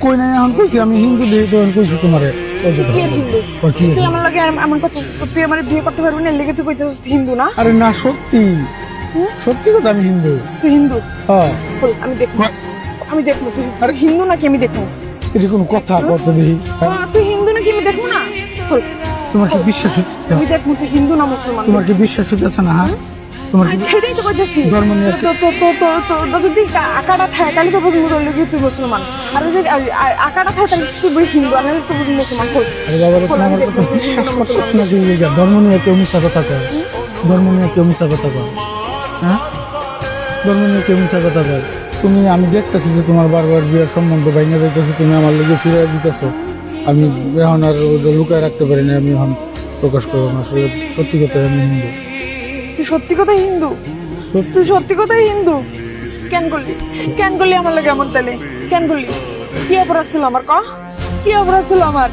কই নাই এখন কইছি আমি হিন্দু দিয়ে তো কইছি তোমারে তুই হিন্দু তুই আমার লাগে এমন কথা তুই আমার বিয়ে করতে পারবি না লেগে তুই কইতেছিস তুই হিন্দু না আরে না সত্যি সত্যি কথা আমি হিন্দু তুই হিন্দু হ্যাঁ বল আমি দেখবো তুই আর হিন্দু নাকি আমি দেখবো এটা কোনো কথা কত দেখি তুই হিন্দু নাকি আমি দেখবো না বল তোমার কি বিশ্বাস হচ্ছে আমি দেখবো তুই হিন্দু না মুসলমান তোমার কি বিশ্বাস হচ্ছে না হ্যাঁ তোমার কি সেটাই তো কইতেছি ধর্ম নিয়ে তো যদি আকাটা থাকে তাহলে তো বুঝবো তাহলে তুই মুসলমান আর যদি আকাটা থাকে তাহলে তুই হিন্দু আর নাহলে তুই বুঝবি মুসলমান কই আরে বাবা রে, তোমার কথা বিশ্বাস করতেছ না তুই ধর্ম নিয়ে কেউ মিথ্যা কথা কয় ধর্ম নিয়ে কেউ মিথ্যা কথা কয় হ্যাঁ ধর্ম নিয়ে কেউ মিথ্যা কথা কয় তুমি আমি দেখতেছি যে তোমার বারবার বিয়ের সম্বন্ধ ভেঙে যাইতেছে তুমি আমার লোকে ফিরে দিতেছো আমি এখন আর ওদের লুকায় রাখতে পারি না আমি এখন প্রকাশ করবো না আসলে সত্যি কথা আমি হিন্দু তুই সত্যি কথাই হিন্দু তুই সত্যি কথাই হিন্দু কেন করলি আমার লাগে এমন তাহলে কেন করলি কি অপরাধ ছিল আমার কি অপরাধ ছিল আমার